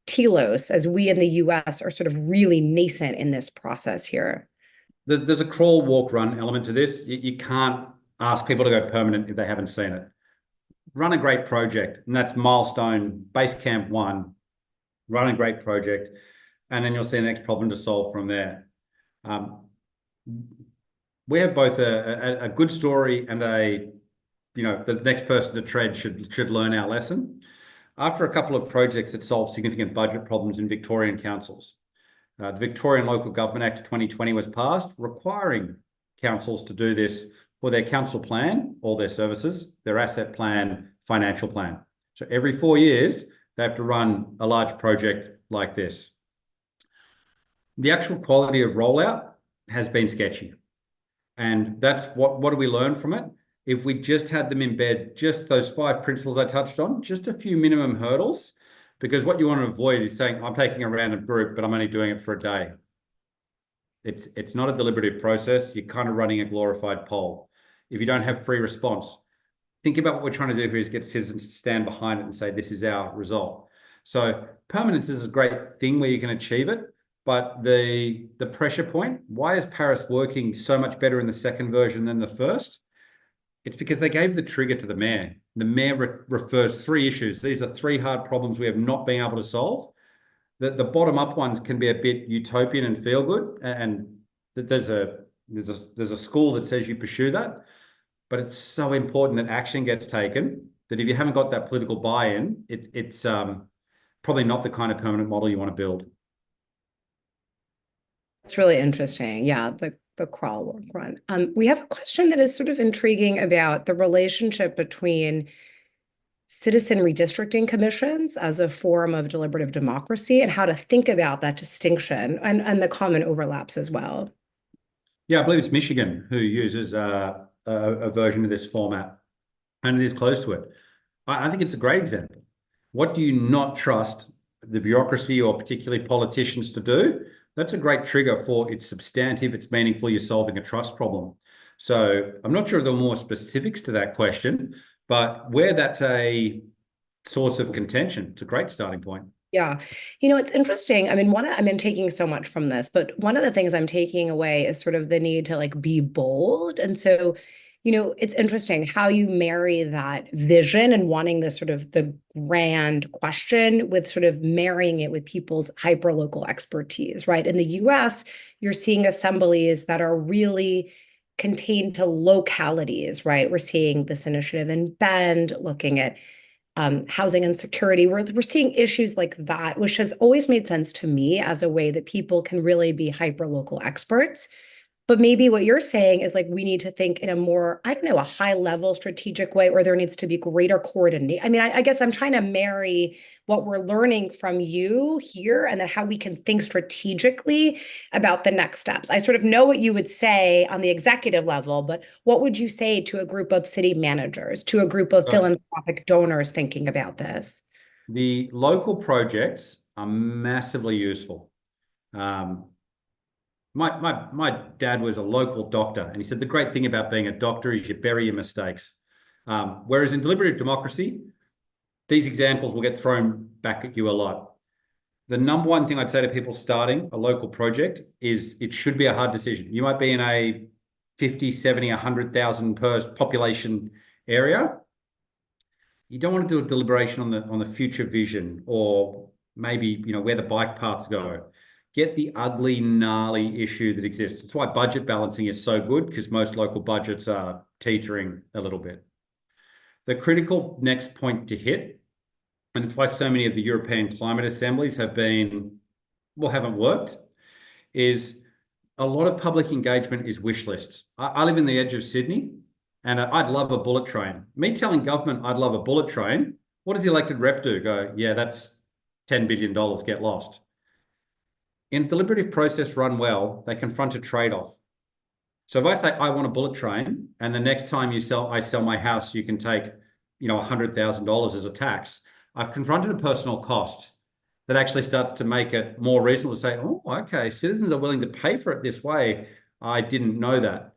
telos as we in the US are sort of really nascent in this process here. There's a crawl, walk, run element to this. You can't ask people to go permanent if they haven't seen it. Run a great project, and that's milestone, base camp 1, run a great project, and then you'll see the next problem to solve from there. We have both a good story and the next person to tread should learn our lesson. After a couple of projects that solved significant budget problems in Victorian councils, the Victorian Local Government Act 2020 was passed, requiring councils to do this for their council plan, all their services, their asset plan, financial plan. So every 4 years, they have to run a large project like this. The actual quality of rollout has been sketchy. And that's what do we learn from it? If we just had them embed just those 5 principles I touched on, just a few minimum hurdles, because what you want to avoid is saying, I'm taking a random group, but I'm only doing it for a day. It's not a deliberative process. You're kind of running a glorified poll. If you don't have free response, think about what we're trying to do here is get citizens to stand behind it and say, this is our result. So permanence is a great thing where you can achieve it, but the pressure point, why is Paris working so much better in the second version than the first? It's because they gave the trigger to the mayor. The mayor refers 3 issues. These are 3 hard problems we have not been able to solve. The bottom-up ones can be a bit utopian and feel good, and there's a school that says you pursue that, but it's so important that action gets taken. That if you haven't got that political buy-in, it's probably not the kind of permanent model you want to build. It's really interesting. Yeah, the crawl, walk, run. We have a question that is sort of intriguing about the relationship between citizen redistricting commissions as a form of deliberative democracy and how to think about that distinction and the common overlaps as well. Yeah, I believe it's Michigan who uses a version of this format, and it is close to it. I think it's a great example. What do you not trust the bureaucracy or particularly politicians to do? That's a great trigger for it's substantive, it's meaningful, you're solving a trust problem. So I'm not sure if there are more specifics to that question, but where that's a source of contention, it's a great starting point. Yeah. It's interesting. I mean, I'm taking so much from this, but one of the things I'm taking away is sort of the need to like be bold. And so, it's interesting how you marry that vision and wanting this sort of the grand question with sort of marrying it with people's hyperlocal expertise, right? In the US, you're seeing assemblies that are really contained to localities, right? We're seeing this initiative in Bend, looking at housing insecurity. We're seeing issues like that, which has always made sense to me as a way that people can really be hyper-local experts. But maybe what you're saying is like we need to think in a more, I don't know, a high-level strategic way, or there needs to be greater coordination. I mean, I guess I'm trying to marry what we're learning from you here and then how we can think strategically about the next steps. I sort of know what you would say on the executive level, but what would you say to a group of city managers, to a group of philanthropic donors thinking about this? The local projects are massively useful. My dad was a local doctor, and he said the great thing about being a doctor is you bury your mistakes. Whereas in deliberative democracy, these examples will get thrown back at you a lot. The number one thing I'd say to people starting a local project is it should be a hard decision. You might be in a 50, 70, 100,000 per population area. You don't want to do a deliberation on the future vision or maybe where the bike paths go. Get the ugly, gnarly issue that exists. It's why budget balancing is so good, because most local budgets are teetering a little bit. The critical next point to hit, and it's why so many of the European climate assemblies haven't worked, is a lot of public engagement is wish lists. I live in the edge of Sydney, and I'd love a bullet train. Me telling government I'd love a bullet train, what does the elected rep do? Go, yeah, that's $10 billion, get lost. In a deliberative process run well, they confront a trade-off. So if I say I want a bullet train, and the next time I sell my house, you can take, $100,000 as a tax, I've confronted a personal cost that actually starts to make it more reasonable to say, oh, okay, citizens are willing to pay for it this way. I didn't know that.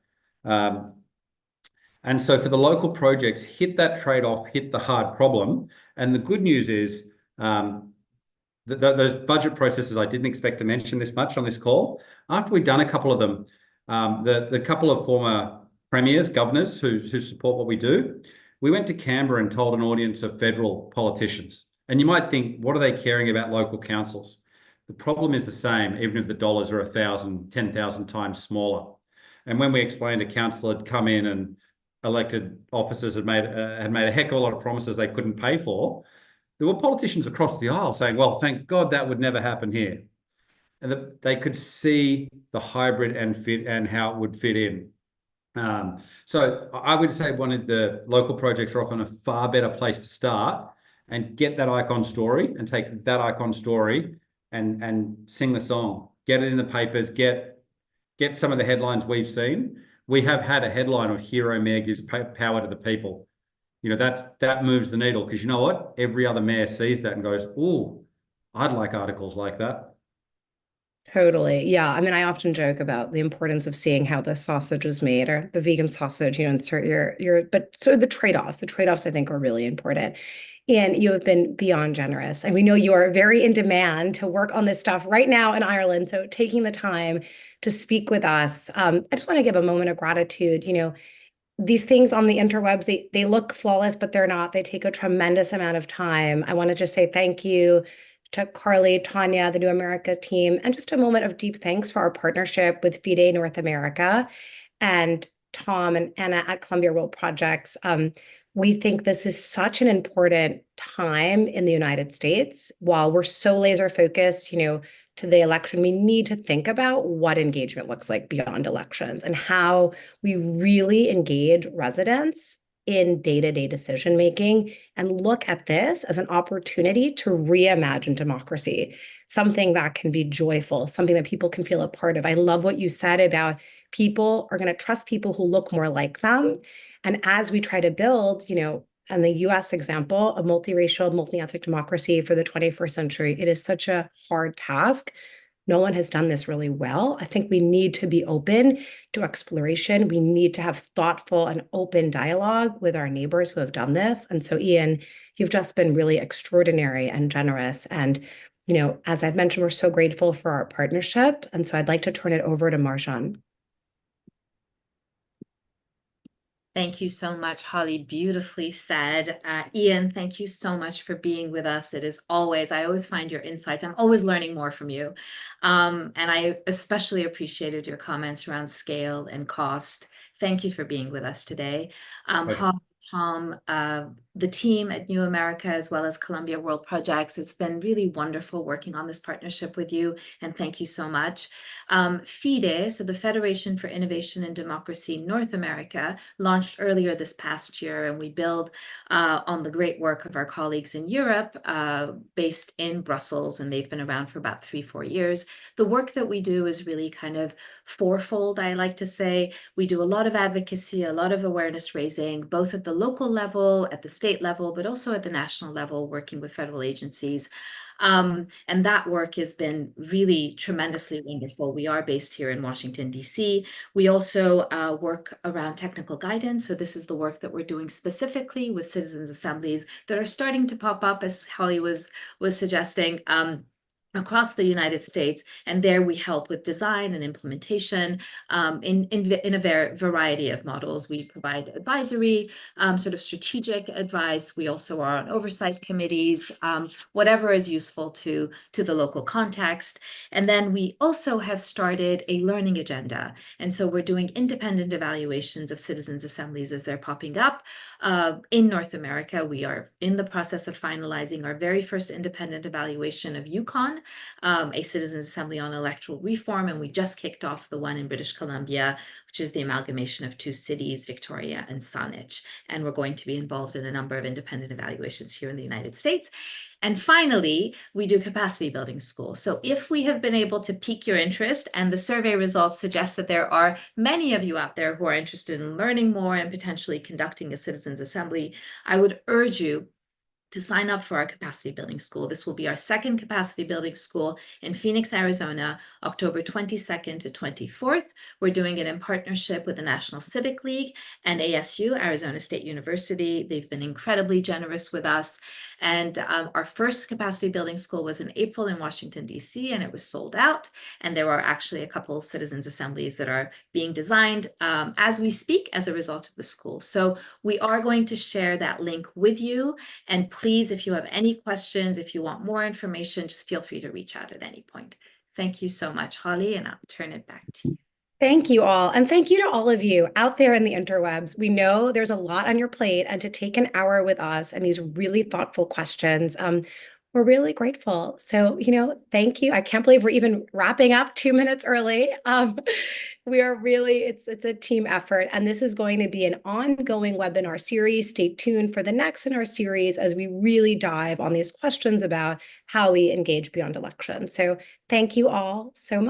And so for the local projects, hit that trade-off, hit the hard problem. And the good news is those budget processes, I didn't expect to mention this much on this call. After we've done a couple of them, the couple of former premiers, governors who support what we do, we went to Canberra and told an audience of federal politicians. And you might think, what are they caring about local councils? The problem is the same, even if the dollars are 1,000, 10,000 times smaller. And when we explained a council had come in and elected officers had made a heck of a lot of promises they couldn't pay for, there were politicians across the aisle saying, well, thank God that would never happen here. And they could see the hybrid and how it would fit in. So I would say one of the local projects are often a far better place to start and get that icon story and take that icon story and sing the song, get it in the papers, get some of the headlines we've seen. We have had a headline of Hero Mayor gives power to the people. That moves the needle, because you know what? Every other mayor sees that and goes, oh, I'd like articles like that. Totally. Yeah. I mean, I often joke about the importance of seeing how the sausage is made, or the vegan sausage, insert but so the trade-offs I think are really important. And you have been beyond generous. And we know you are very in demand to work on this stuff right now in Ireland. So taking the time to speak with us, I just want to give a moment of gratitude. These things on the interwebs, they look flawless, but they're not. They take a tremendous amount of time. I want to just say thank you to Carly, Tanya, the New America team, and just a moment of deep thanks for our partnership with FIDE North America and Tom and Anna at Columbia World Projects. We think this is such an important time in the United States. While we're so laser focused, to the election, we need to think about what engagement looks like beyond elections and how we really engage residents in day-to-day decision making, and look at this as an opportunity to reimagine democracy, something that can be joyful, something that people can feel a part of. I love what you said about people are going to trust people who look more like them. And as we try to build, and the US example, a multiracial, multi-ethnic democracy for the 21st century, it is such a hard task. No one has done this really well. I think we need to be open to exploration. We need to have thoughtful and open dialogue with our neighbors who have done this. And so, Ian, you've just been really extraordinary and generous. And, as I've mentioned, we're so grateful for our partnership. And so I'd like to turn it over to Marjan. Thank you so much, Holly. Beautifully said. Ian, thank you so much for being with us. I always find your insights. I'm always learning more from you. And I especially appreciated your comments around scale and cost. Thank you for being with us today. Holly, Tom, the team at New America, as well as Columbia World Projects, it's been really wonderful working on this partnership with you, and thank you so much. FIDE, so the Federation for Innovation and Democracy North America, launched earlier this past year, and we build on the great work of our colleagues in Europe, based in Brussels, and they've been around for about 3-4 years. The work that we do is really kind of fourfold, I like to say. We do a lot of advocacy, a lot of awareness raising, both at the local level, at the state level, but also at the national level, working with federal agencies. And that work has been really tremendously wonderful. We are based here in Washington, D.C. We also work around technical guidance. So this is the work that we're doing specifically with citizens assemblies that are starting to pop up, as Holly was suggesting. across the United States, and there we help with design and implementation in a variety of models. We provide advisory, sort of strategic advice. We also are on oversight committees, whatever is useful to the local context. And then we also have started a learning agenda. And so we're doing independent evaluations of citizens' assemblies as they're popping up. In North America, we are in the process of finalizing our very first independent evaluation of Yukon, a citizens' assembly on electoral reform, and we just kicked off the one in British Columbia, which is the amalgamation of two cities, Victoria and Saanich. And we're going to be involved in a number of independent evaluations here in the United States. And finally, we do capacity building schools. So if we have been able to pique your interest, and the survey results suggest that there are many of you out there who are interested in learning more and potentially conducting a citizens' assembly, I would urge you to sign up for our capacity building school. This will be our second capacity building school in Phoenix, Arizona, October 22nd to 24th. We're doing it in partnership with the National Civic League and ASU, Arizona State University. They've been incredibly generous with us. And our first capacity building school was in April in Washington, D.C., and it was sold out. And there are actually a couple of citizens' assemblies that are being designed as we speak as a result of the school. So we are going to share that link with you. And please, if you have any questions, if you want more information, just feel free to reach out at any point. Thank you so much, Holly, and I'll turn it back to you. Thank you all. And thank you to all of you out there in the interwebs. We know there's a lot on your plate, and to take an hour with us and these really thoughtful questions, we're really grateful. So, thank you. I can't believe we're even wrapping up 2 minutes early. We are really, it's a team effort, and this is going to be an ongoing webinar series. Stay tuned for the next in our series as we really dive on these questions about how we engage beyond election. So thank you all so much.